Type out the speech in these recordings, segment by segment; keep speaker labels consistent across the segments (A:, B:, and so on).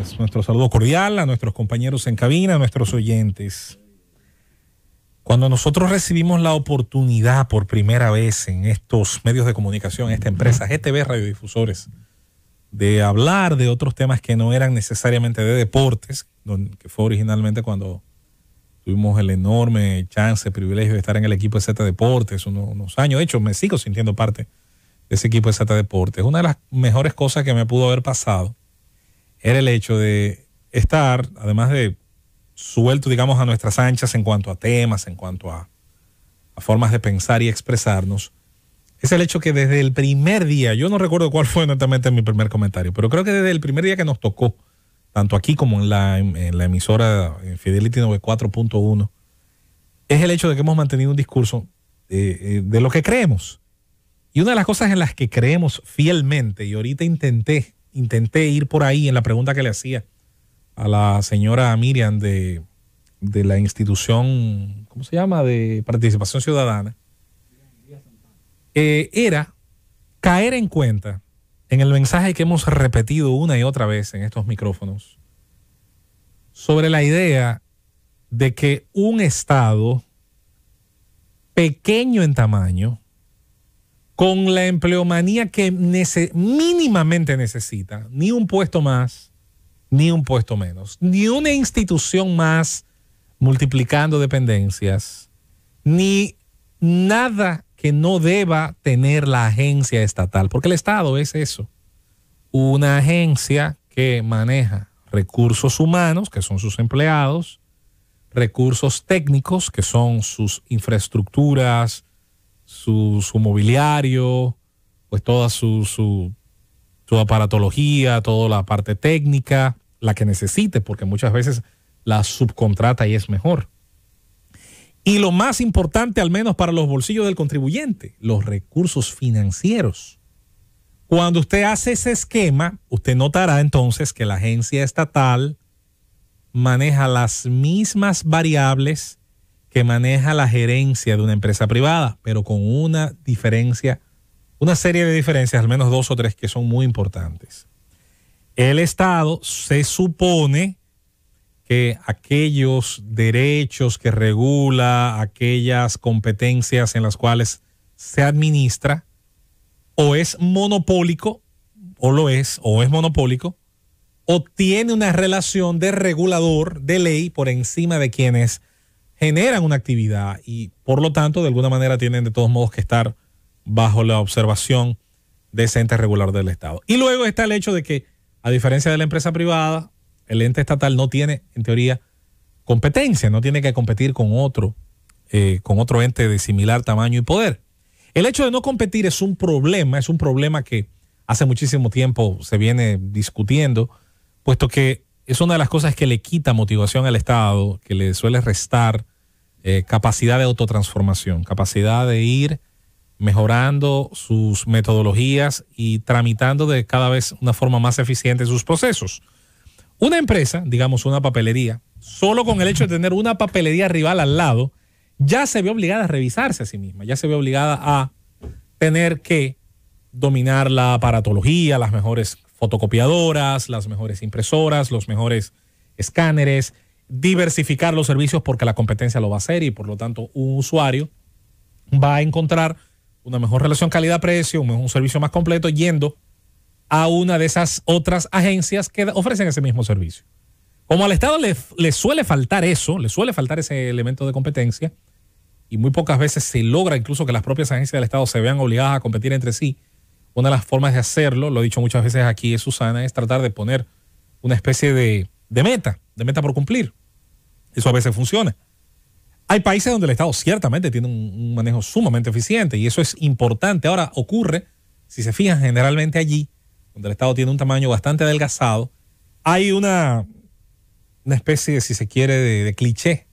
A: días. Nuestro saludo cordial a nuestros compañeros en cabina, a nuestros oyentes. Cuando nosotros recibimos la oportunidad por primera vez en estos medios de comunicación, esta empresa GTV Radiodifusores, de hablar de otros temas que no eran necesariamente de deportes, que fue originalmente cuando tuvimos el enorme chance, privilegio de estar en el equipo de Z Deportes unos años. De hecho, me sigo sintiendo parte de ese equipo de Z Deportes. Una de las mejores cosas que me pudo haber pasado era el hecho de estar, además de suelto, digamos, a nuestras anchas en cuanto a temas, en cuanto a formas de pensar y expresarnos, es el hecho que desde el primer día, yo no recuerdo cuál fue honestamente mi primer comentario, pero creo que desde el primer día que nos tocó, tanto aquí como en la emisora en Fidelity 94.1, es el hecho de que hemos mantenido un discurso de lo que creemos. Y una de las cosas en las que creemos fielmente, y ahorita intenté ir por ahí en la pregunta que le hacía a la señora Miriam de la institución, ¿cómo se llama?, de participación ciudadana, era caer en cuenta en el mensaje que hemos repetido una y otra vez en estos micrófonos sobre la idea de que un Estado pequeño en tamaño, con la empleomanía que mínimamente necesita, ni un puesto más, ni un puesto menos, ni una institución más multiplicando dependencias, ni nada que no deba tener la agencia estatal, porque el Estado es eso, una agencia que maneja recursos humanos, que son sus empleados, recursos técnicos, que son sus infraestructuras, su mobiliario, pues toda su aparatología, toda la parte técnica, la que necesite, porque muchas veces la subcontrata y es mejor. Y lo más importante, al menos para los bolsillos del contribuyente, los recursos financieros. Cuando usted hace ese esquema, usted notará entonces que la agencia estatal maneja las mismas variables que maneja la gerencia de una empresa privada, pero con una diferencia, una serie de diferencias, al menos 2 o 3 que son muy importantes. El Estado se supone que aquellos derechos que regula, aquellas competencias en las cuales se administra, o es monopólico, o es monopólico, o tiene una relación de regulador, de ley, por encima de quienes generan una actividad y por lo tanto de alguna manera tienen de todos modos que estar bajo la observación de ese ente regulador del Estado. Y luego está el hecho de que, a diferencia de la empresa privada, el ente estatal no tiene, en teoría, competencia, no tiene que competir con otro ente de similar tamaño y poder. El hecho de no competir es un problema que hace muchísimo tiempo se viene discutiendo, puesto que es una de las cosas que le quita motivación al Estado, que le suele restar capacidad de autotransformación, capacidad de ir mejorando sus metodologías y tramitando de cada vez una forma más eficiente sus procesos. Una empresa, digamos una papelería, solo con el hecho de tener una papelería rival al lado, ya se ve obligada a revisarse a sí misma, ya se ve obligada a tener que dominar la aparatología, las mejores fotocopiadoras, las mejores impresoras, los mejores escáneres, diversificar los servicios porque la competencia lo va a hacer y por lo tanto un usuario va a encontrar una mejor relación calidad-precio, un servicio más completo yendo a una de esas otras agencias que ofrecen ese mismo servicio. Como al Estado le suele faltar eso, le suele faltar ese elemento de competencia y muy pocas veces se logra incluso que las propias agencias del Estado se vean obligadas a competir entre sí. Una de las formas de hacerlo, lo he dicho muchas veces aquí, Susana, es tratar de poner una especie de meta por cumplir. Eso a veces funciona. Hay países donde el Estado ciertamente tiene un manejo sumamente eficiente y eso es importante. Ahora ocurre, si se fijan generalmente allí, donde el Estado tiene un tamaño bastante adelgazado, hay una especie, si se quiere, de cliché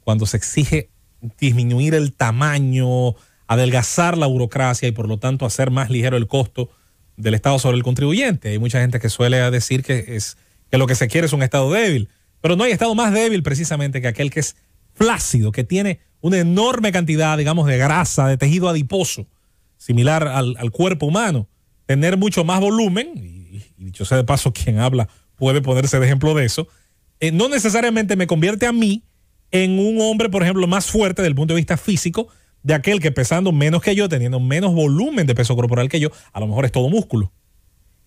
A: cuando se exige disminuir el tamaño, adelgazar la burocracia y por lo tanto hacer más ligero el costo del Estado sobre el contribuyente. Hay mucha gente que suele decir que lo que se quiere es un Estado débil, pero no hay Estado más débil precisamente que aquel que es flácido, que tiene una enorme cantidad, digamos, de grasa, de tejido adiposo, similar al cuerpo humano, tener mucho más volumen, y dicho sea de paso, quien habla puede ponerse de ejemplo de eso, no necesariamente me convierte a mí en un hombre, por ejemplo, más fuerte desde el punto de vista físico, de aquel que pesando menos que yo, teniendo menos volumen de peso corporal que yo, a lo mejor es todo músculo.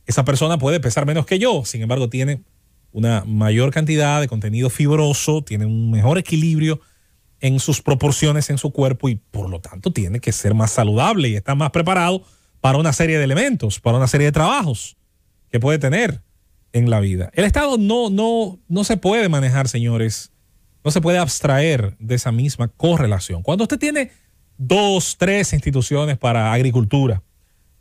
A: Esa persona puede pesar menos que yo, sin embargo tiene una mayor cantidad de contenido fibroso, tiene un mejor equilibrio en sus proporciones en su cuerpo y por lo tanto tiene que ser más saludable y está más preparado para una serie de elementos, para una serie de trabajos que puede tener en la vida. El Estado no se puede manejar, señores, no se puede abstraer de esa misma correlación. Cuando usted tiene 2, 3 instituciones para agricultura,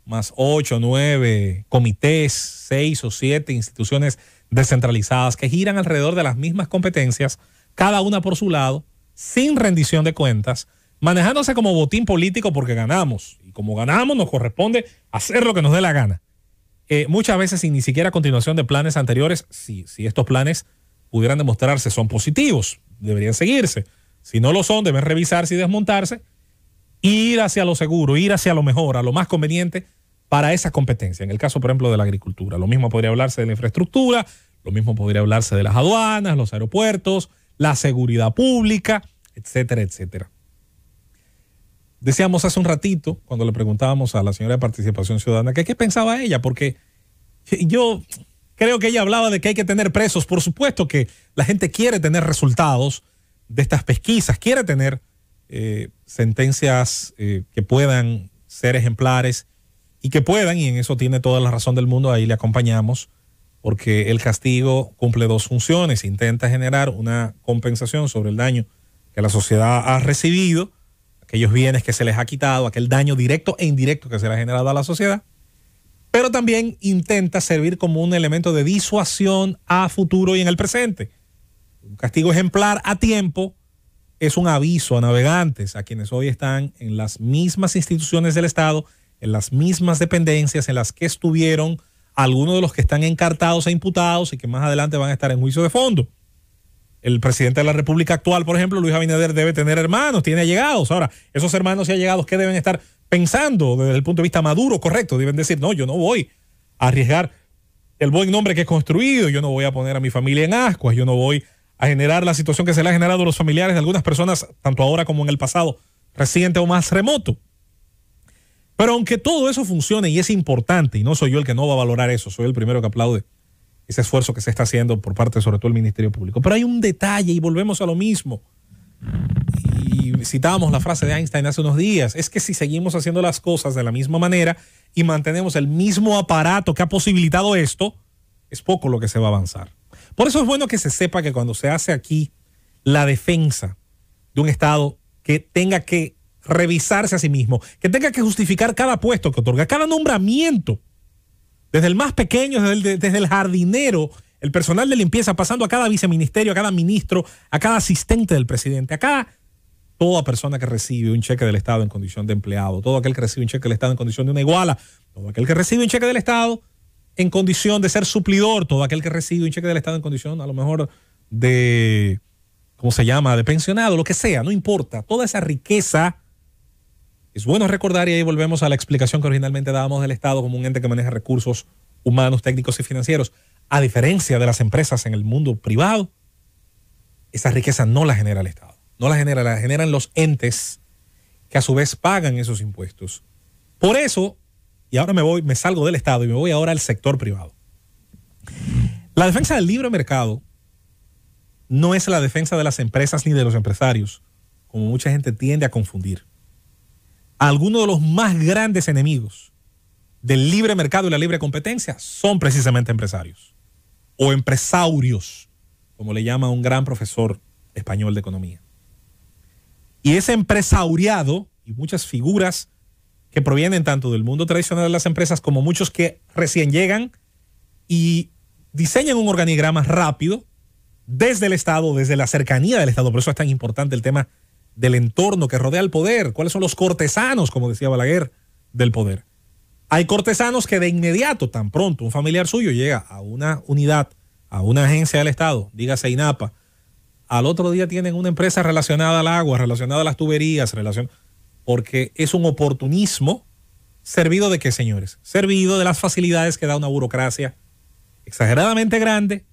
A: más 8, 9 comités, 6 o 7 instituciones descentralizadas que giran alrededor de las mismas competencias, cada una por su lado, sin rendición de cuentas, manejándose como botín político porque ganamos. Y como ganamos, nos corresponde hacer lo que nos dé la gana. Muchas veces sin ni siquiera continuación de planes anteriores, si estos planes pudieran demostrarse son positivos, deberían seguirse. Si no lo son, deben revisarse y desmontarse, ir hacia lo seguro, ir hacia lo mejor, a lo más conveniente para esa competencia. En el caso, por ejemplo, de la agricultura, lo mismo podría hablarse de la infraestructura, lo mismo podría hablarse de las aduanas, los aeropuertos, la seguridad pública, etcétera, etcétera. Decíamos hace un ratito, cuando le preguntábamos a la señora de Participación Ciudadana, que qué pensaba ella, porque yo creo que ella hablaba de que hay que tener presos. Por supuesto que la gente quiere tener resultados de estas pesquisas, quiere tener sentencias que puedan ser ejemplares y que puedan, y en eso tiene toda la razón del mundo, ahí le acompañamos, porque el castigo cumple 2 funciones, intenta generar una compensación sobre el daño que la sociedad ha recibido, aquellos bienes que se les ha quitado, aquel daño directo e indirecto que se le ha generado a la sociedad, pero también intenta servir como un elemento de disuasión a futuro y en el presente. Un castigo ejemplar a tiempo es un aviso a navegantes, a quienes hoy están en las mismas instituciones del Estado, en las mismas dependencias en las que estuvieron algunos de los que están encartados e imputados y que más adelante van a estar en juicio de fondo. El presidente de la República actual, por ejemplo, Luis Abinader, debe tener hermanos, tiene allegados. Ahora, esos hermanos y allegados, ¿qué deben estar pensando desde el punto de vista maduro, correcto? Deben decir, no, yo no voy a arriesgar el buen nombre que he construido, yo no voy a poner a mi familia en ascuas, yo no voy a generar la situación que se le ha generado a los familiares de algunas personas, tanto ahora como en el pasado, reciente o más remoto. Pero aunque todo eso funcione y es importante, y no soy yo el que no va a valorar eso, soy el primero que aplaude ese esfuerzo que se está haciendo por parte sobre todo del Ministerio Público. Pero hay un detalle y volvemos a lo mismo. Y citábamos la frase de Einstein hace unos días, es que si seguimos haciendo las cosas de la misma manera y mantenemos el mismo aparato que ha posibilitado esto, es poco lo que se va a avanzar. Por eso es bueno que se sepa que cuando se hace aquí la defensa de un Estado que tenga que revisarse a sí mismo, que tenga que justificar cada puesto que otorga, cada nombramiento, desde el más pequeño, desde el jardinero, el personal de limpieza, pasando a cada viceministerio, a cada ministro, a cada asistente del presidente, a toda persona que recibe un cheque del Estado en condición de empleado, todo aquel que recibe un cheque del Estado en condición de una iguala, todo aquel que recibe un cheque del Estado en condición de ser suplidor, todo aquel que recibe un cheque del Estado en condición a lo mejor de, ¿cómo se llama?, de pensionado, lo que sea, no importa, toda esa riqueza. Es bueno recordar, y ahí volvemos a la explicación que originalmente dábamos del Estado como un ente que maneja recursos humanos, técnicos y financieros. A diferencia de las empresas en el mundo privado, esa riqueza no la genera el Estado. No la generan los entes que a su vez pagan esos impuestos. Por eso, y ahora me salgo del Estado y me voy ahora al sector privado. La defensa del libre mercado no es la defensa de las empresas ni de los empresarios, como mucha gente tiende a confundir. Algunos de los más grandes enemigos del libre mercado y la libre competencia son precisamente empresarios o empresaurios, como le llama un gran profesor español de economía. Y ese empresauriado y muchas figuras que provienen tanto del mundo tradicional de las empresas como muchos que recién llegan y diseñan un organigrama rápido desde el Estado, desde la cercanía del Estado. Por eso es tan importante el tema del entorno que rodea al poder. ¿Cuáles son los cortesanos, como decía Balaguer, del poder? Hay cortesanos que de inmediato, tan pronto un familiar suyo llega a una unidad, a una agencia del Estado, dígase INAPA, al otro día tienen una empresa relacionada al agua, relacionada a las tuberías, porque es un oportunismo servido de qué, señores? Servido de las facilidades que da una burocracia exageradamente grande,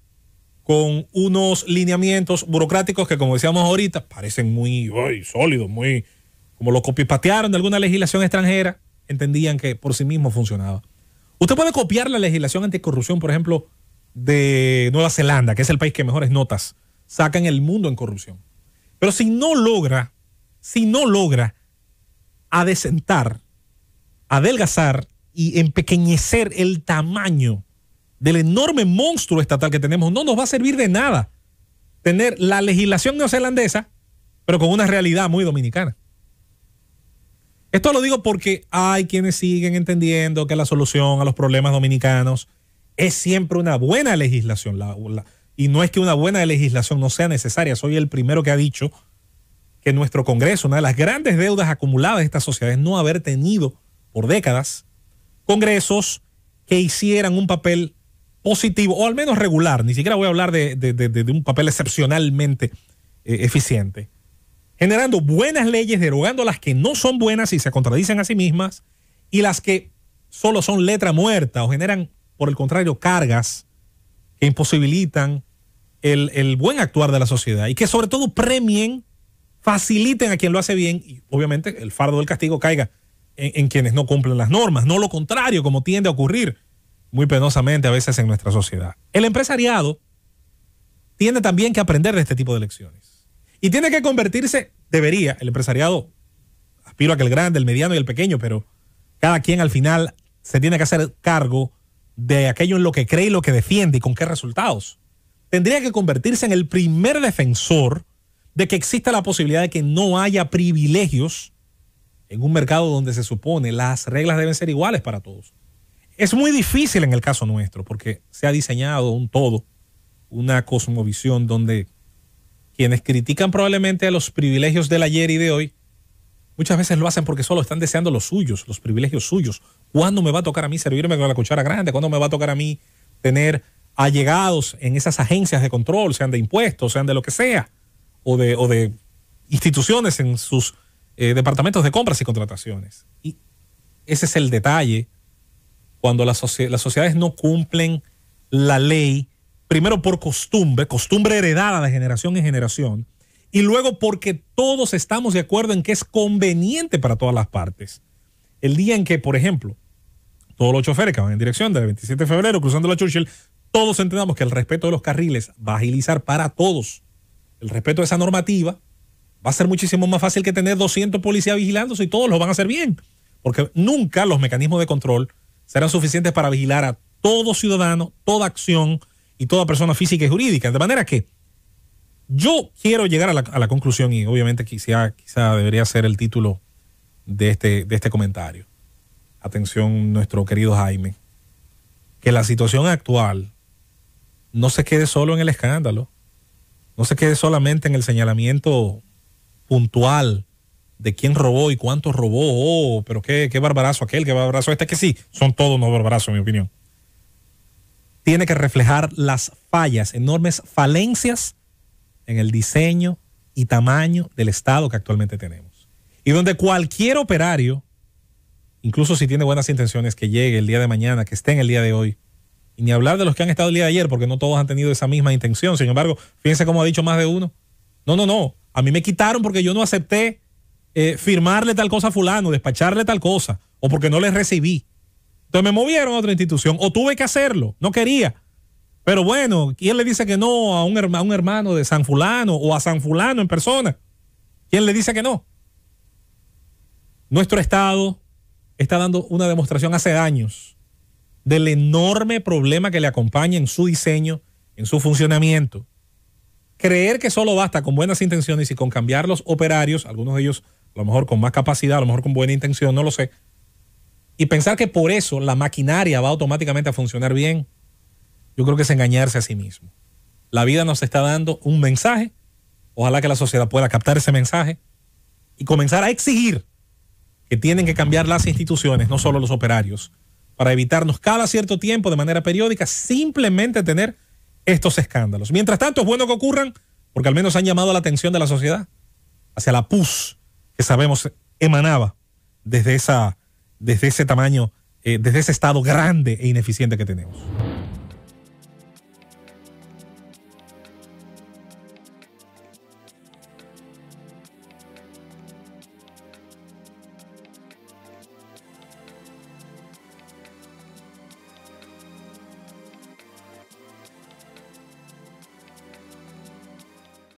A: con unos lineamientos burocráticos que, como decíamos ahorita, parecen muy sólidos, muy como lo copipatearon de alguna legislación extranjera, entendían que por sí mismo funcionaba. Usted puede copiar la legislación anticorrupción, por ejemplo, de Nueva Zelanda, que es el país que mejores notas saca en el mundo en corrupción. Pero si no logra adecentar, adelgazar y empequeñecer el tamaño del enorme monstruo estatal que tenemos, no nos va a servir de nada tener la legislación neozelandesa, pero con una realidad muy dominicana. Esto lo digo porque hay quienes siguen entendiendo que la solución a los problemas dominicanos es siempre una buena legislación. Y no es que una buena legislación no sea necesaria. Soy el primero que ha dicho que nuestro Congreso, una de las grandes deudas acumuladas de esta sociedad, es no haber tenido por décadas congresos que hicieran un papel positivo, o al menos regular. Ni siquiera voy a hablar de un papel excepcionalmente eficiente. Generando buenas leyes, derogando las que no son buenas y se contradicen a sí mismas, y las que solo son letra muerta o generan, por el contrario, cargas que imposibilitan el buen actuar de la sociedad y que sobre todo premien, faciliten a quien lo hace bien, y obviamente el fardo del castigo caiga en quienes no cumplen las normas, no lo contrario, como tiende a ocurrir muy penosamente a veces en nuestra sociedad. El empresariado tiene también que aprender de este tipo de lecciones y tiene que convertirse, debería, el empresariado, aspiro a que el grande, el mediano y el pequeño, pero cada quien al final se tiene que hacer cargo de aquello en lo que cree y lo que defiende y con qué resultados. Tendría que convertirse en el primer defensor de que exista la posibilidad de que no haya privilegios en un mercado donde se supone las reglas deben ser iguales para todos. Es muy difícil en el caso nuestro porque se ha diseñado un todo, una cosmovisión donde quienes critican probablemente a los privilegios del ayer y de hoy, muchas veces lo hacen porque solo están deseando los suyos, los privilegios suyos. ¿Cuándo me va a tocar a mí servirme con la cuchara grande? ¿Cuándo me va a tocar a mí tener allegados en esas agencias de control, sean de impuestos, sean de lo que sea, o de instituciones en sus departamentos de compras y contrataciones? Y ese es el detalle cuando las sociedades no cumplen la ley, primero por costumbre heredada de generación en generación, y luego porque todos estamos de acuerdo en que es conveniente para todas las partes. El día en que, por ejemplo, todos los choferes que van en dirección del 27 de febrero cruzando la Churchill, todos entendamos que el respeto de los carriles va a agilizar para todos. El respeto de esa normativa va a ser muchísimo más fácil que tener 200 policías vigilándose y todos lo van a hacer bien, porque nunca los mecanismos de control serán suficientes para vigilar a todo ciudadano, toda acción y toda persona física y jurídica. De manera que yo quiero llegar a la conclusión, y obviamente quizá debería ser el título de este comentario. Atención, nuestro querido Jaime, que la situación actual no se quede solo en el escándalo, no se quede solamente en el señalamiento puntual de quién robó y cuánto robó, pero qué barbarazo aquel, qué barbarazo este, que sí, son todos unos barbarazos en mi opinión. Tiene que reflejar las fallas, enormes falencias en el diseño y tamaño del Estado que actualmente tenemos. Y donde cualquier operario, incluso si tiene buenas intenciones, que llegue el día de mañana, que esté en el día de hoy, y ni hablar de los que han estado el día de ayer, porque no todos han tenido esa misma intención. Sin embargo, fíjense cómo ha dicho más de uno. No. A mí me quitaron porque yo no acepté firmarle tal cosa a fulano, despacharle tal cosa, o porque no le recibí. Entonces me movieron a otra institución, o tuve que hacerlo, no quería. Pero bueno, ¿quién le dice que no a un hermano de San Fulano o a San Fulano en persona? ¿Quién le dice que no? Nuestro Estado está dando una demostración hace años del enorme problema que le acompaña en su diseño, en su funcionamiento. Creer que solo basta con buenas intenciones y con cambiar los operarios, algunos de ellos a lo mejor con más capacidad, a lo mejor con buena intención, no lo sé, y pensar que por eso la maquinaria va automáticamente a funcionar bien, yo creo que es engañarse a sí mismo. La vida nos está dando un mensaje, ojalá que la sociedad pueda captar ese mensaje y comenzar a exigir que tienen que cambiar las instituciones, no solo los operarios, para evitarnos cada cierto tiempo, de manera periódica, simplemente tener estos escándalos. Mientras tanto, es bueno que ocurran, porque al menos han llamado la atención de la sociedad hacia la pus que sabemos emanaba desde ese tamaño, desde ese estado grande e ineficiente que tenemos.